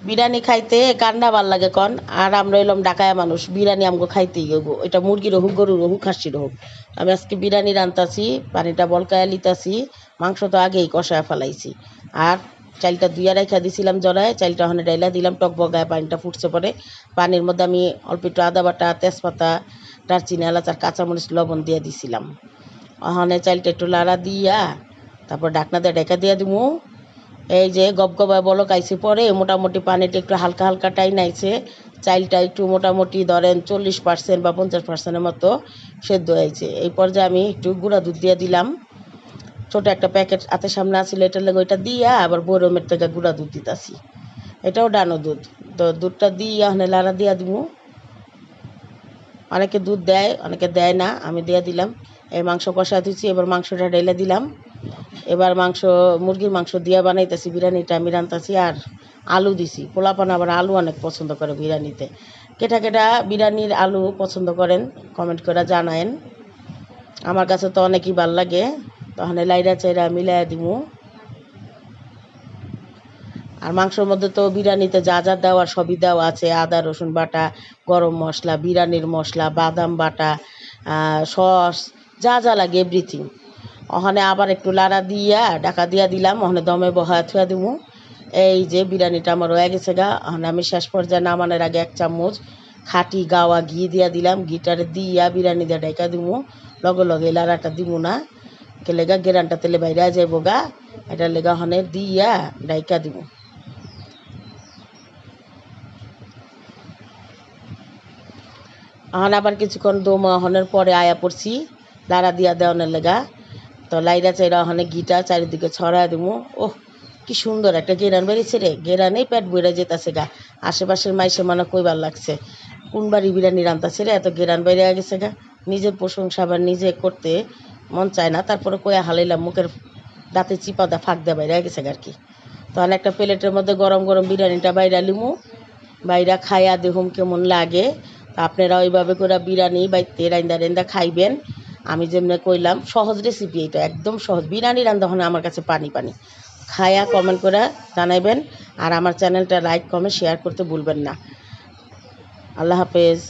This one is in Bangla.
বিরিয়ানি খাইতে কান্না ভাল লাগে কন। আর আমরা এলাম ডাকায়া মানুষ, বিরিয়ানি আমগো খাইতেই হইব, এটা মুরগির হোক গরুর হোক খাসির হোক। আমি আজকে বিরিয়ানি রান্তাছি, পানিটা বলকায়া লিতাছি, মাংস তো আগেই কষায় ফেলাইছি। আর চালটা ধুইয়া রাইখা দিছিলাম জড়ায়, চালটা ওখানে ডাইলা দিলাম টক বগায়, পানিটা ফুটছে পরে পানির মধ্যে আমি অল্প একটু আদা বাটা, তেজপাতা, দারচিনি, এলাচ আর কাঁচামরিচ লবণ দিয়ে দিছিলাম। ওখানে চালটা একটু লাড়া দিয়া তারপর ঢাকনা দিয়ে ঢেকা দিয়া দিমু। এই যে গবগবা বলক আইছে পরে মোটামুটি পানিটা একটু হালকা হালকা টাইন আইছে, চাইলটা একটু মোটামুটি ধরেন 40% বা 50%-এর মতো সেদ্ধ হয়েছে। এই পর্যায়ে আমি একটু গুঁড়া দুধ দিয়ে দিলাম, ছোট একটা প্যাকেট হাতের সামনে আসছিল, এটার লেগে ওইটা দিয়া আবার বরমের থেকে গুঁড়া দুধ দিতেছি, এটাও ডানো দুধ। তো দুধটা দিয়ে ওখানে লাড়া দিয়া দিব। অনেকে দুধ দেয় অনেকে দেয় না, আমি দিয়ে দিলাম। এই মাংস কষা দিচ্ছি, এবার মাংসটা ঢেলে দিলাম। এবার মুরগির মাংস দিয়ে বানাইতেছি বিরিয়ানিটা আমি রান্তাছি। আর আলু দিছি, পোলাপান আবার আলু অনেক পছন্দ করে বিরিয়ানিতে। কেটা কেটা বিরিয়ানির আলু পছন্দ করেন কমেন্ট করে জানায়েন। আমার কাছে তো অনেকই ভাল লাগে, তখন লাইরা চাইরা মিলাই দিমু। আর মাংসের মধ্যে তো বিরিয়ানিতে যা যা দেওয়ার সবই দেওয়া আছে, আদা রসুন বাটা, গরম মশলা, বিরিয়ানির মশলা, বাদাম বাটা, সস, যা যা লাগে এভরিথিং। ওখানে আবার একটু লাড়া দিয়া ঢাকা দিয়া দিলাম, ওখানে দমে বহায় থুয়া দিমু। এই যে বিরিয়ানিটা আমার হয়ে গেছে গা। ওখানে আমি শেষ পর্যায়ে নামানোর আগে 1 চামচ খাঁটি গাওয়া ঘি দিয়া দিলাম, ঘিটারে দিয়া বিরিয়ানি দিয়ে ঢাকা দিমু। লগে লগে লাড়াটা দিমু না, কে লেগা গেরানটা তেলে বাইরে যাইব গা, এটা লেগা ওখানে দিয়া ঢাকা দিমু। এখন আবার কিছুক্ষণ দম হনের পরে আয়া পড়ছি লাড়া দিয়া দেওয়ানের লেগা। তো লাইরা চাইরা ওখানে ঘিটা চারিদিকে ছড়ায় দিমু। ওহ, কি সুন্দর একটা গেরান বেরিয়েছে রে, গেরানেই পেট বইরা যেতেছে গা। আশেপাশের মাইসে মানে কইবার লাগছে কোন বাড়ি বিরিয়ানি রান্তাছে রে, এত গেরান বেরিয়ে গেছে গা। নিজের প্রশংসা আবার নিজে করতে মন চায় না, তারপরে কইয়া হালাইলাম, মুখের দাঁতে চিপা দা ফাঁক দেওয়া বাইরে গেছে গা আর কি। তখন একটা প্লেটের মধ্যে গরম গরম বিরিয়ানিটা বাইরা লিমু, বাইরা খাইয়া দেখুম কেমন লাগে। তা আপনারা ওইভাবে করে বিরিয়ানি বাইতে রান্দা রান্দা খাইবেন। আমি যেমনি কইলাম সহজ রেসিপি, এটা একদম সহজ। বিরিয়ানি রান্না হয় আমার কাছে পানি পানি। খায়া কমেন্ট করে জানাইবেন। আর আমার চ্যানেলটা লাইক কমেন্ট শেয়ার করতে ভুলবেন না। আল্লাহ হাফেজ।